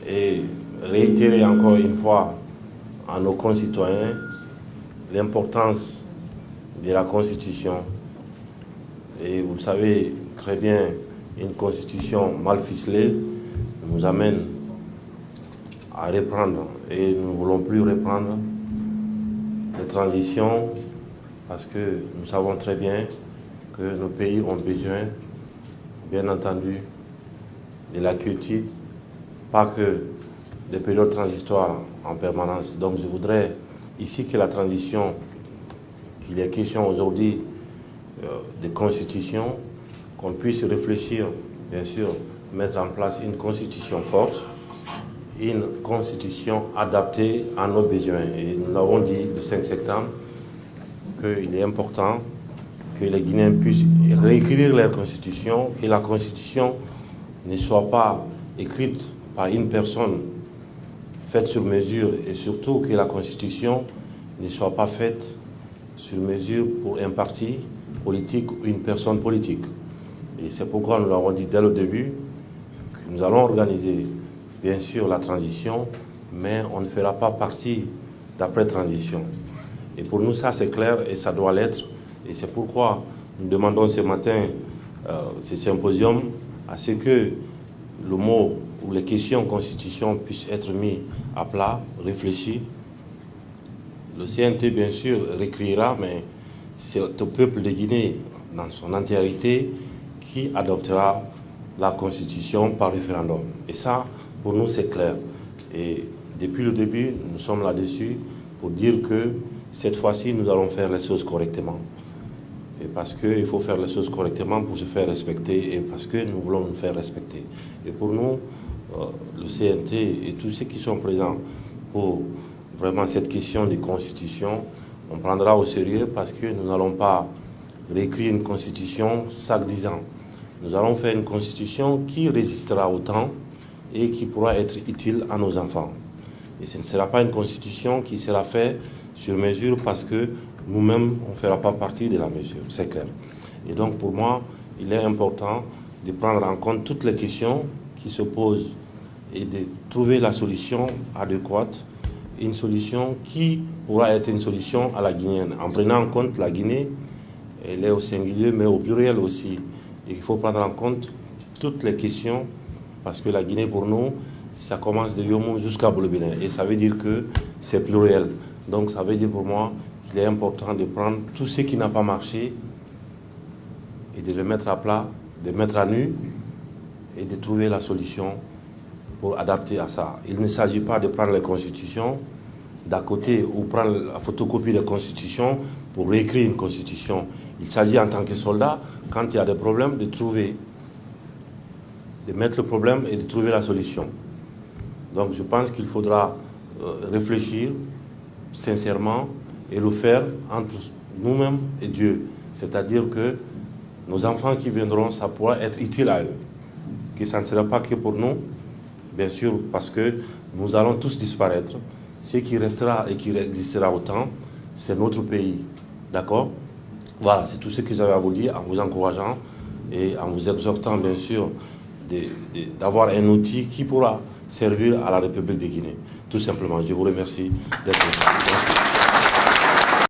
et réitérer encore une fois à nos concitoyens l'importance de la Constitution. Et vous le savez très bien, une Constitution mal ficelée nous amène à reprendre, et nous ne voulons plus reprendre les transitions parce que nous savons très bien que nos pays ont besoin, bien entendu, de la quiétude, pas que des périodes transitoires en permanence. Donc je voudrais ici que la transition, qu'il est question aujourd'hui de constitution, qu'on puisse réfléchir, bien sûr, mettre en place une constitution forte, une constitution adaptée à nos besoins. Et nous l'avons dit le 5 septembre, qu'il est important que les Guinéens puissent réécrire leur constitution, que la constitution ne soit pas écrite par une personne faite sur mesure, et surtout que la constitution ne soit pas faite sur mesure pour un parti politique ou une personne politique. Et c'est pourquoi nous l'avons dit dès le début, que nous allons organiser bien sûr la transition, mais on ne fera pas partie d'après-transition. Et pour nous, ça c'est clair et ça doit l'être. Et c'est pourquoi nous demandons ce matin ce symposium à ce que le mot ou les questions constitution puissent être mis à plat, réfléchis. Le CNT, bien sûr, réécrira, mais c'est au peuple de Guinée, dans son entièreté, qui adoptera la Constitution par référendum. Et ça, pour nous, c'est clair. Et depuis le début, nous sommes là-dessus pour dire que cette fois-ci, nous allons faire les choses correctement. Et parce qu'il faut faire les choses correctement pour se faire respecter et parce que nous voulons nous faire respecter. Et pour nous, le CNT et tous ceux qui sont présents pour vraiment cette question de constitution, on prendra au sérieux parce que nous n'allons pas réécrire une constitution chaque 10 ans. Nous allons faire une constitution qui résistera au temps et qui pourra être utile à nos enfants. Et ce ne sera pas une constitution qui sera faite sur mesure parce que nous-mêmes, on ne fera pas partie de la mesure, c'est clair. Et donc pour moi, il est important de prendre en compte toutes les questions qui se posent et de trouver la solution adéquate, une solution qui pourra être une solution à la guinéenne, en prenant en compte la Guinée, elle est au singulier mais au pluriel aussi. Et il faut prendre en compte toutes les questions parce que la Guinée pour nous, ça commence de Yomou jusqu'à Boulobina et ça veut dire que c'est pluriel. Donc ça veut dire pour moi qu'il est important de prendre tout ce qui n'a pas marché et de le mettre à plat, de mettre à nu et de trouver la solution pour adapter à ça. Il ne s'agit pas de prendre les constitutions d'à côté ou prendre la photocopie des constitutions pour réécrire une constitution. Il s'agit en tant que soldat, quand il y a des problèmes, de trouver, de mettre le problème et de trouver la solution. Donc je pense qu'il faudra réfléchir sincèrement et le faire entre nous-mêmes et Dieu. C'est-à-dire que nos enfants qui viendront, ça pourra être utile à eux. Que ça ne sera pas que pour nous, bien sûr, parce que nous allons tous disparaître. Ce qui restera et qui existera autant, c'est notre pays. D'accord? Voilà, c'est tout ce que j'avais à vous dire en vous encourageant et en vous exhortant, bien sûr, d'avoir un outil qui pourra servir à la République de Guinée. Tout simplement, je vous remercie d'être là.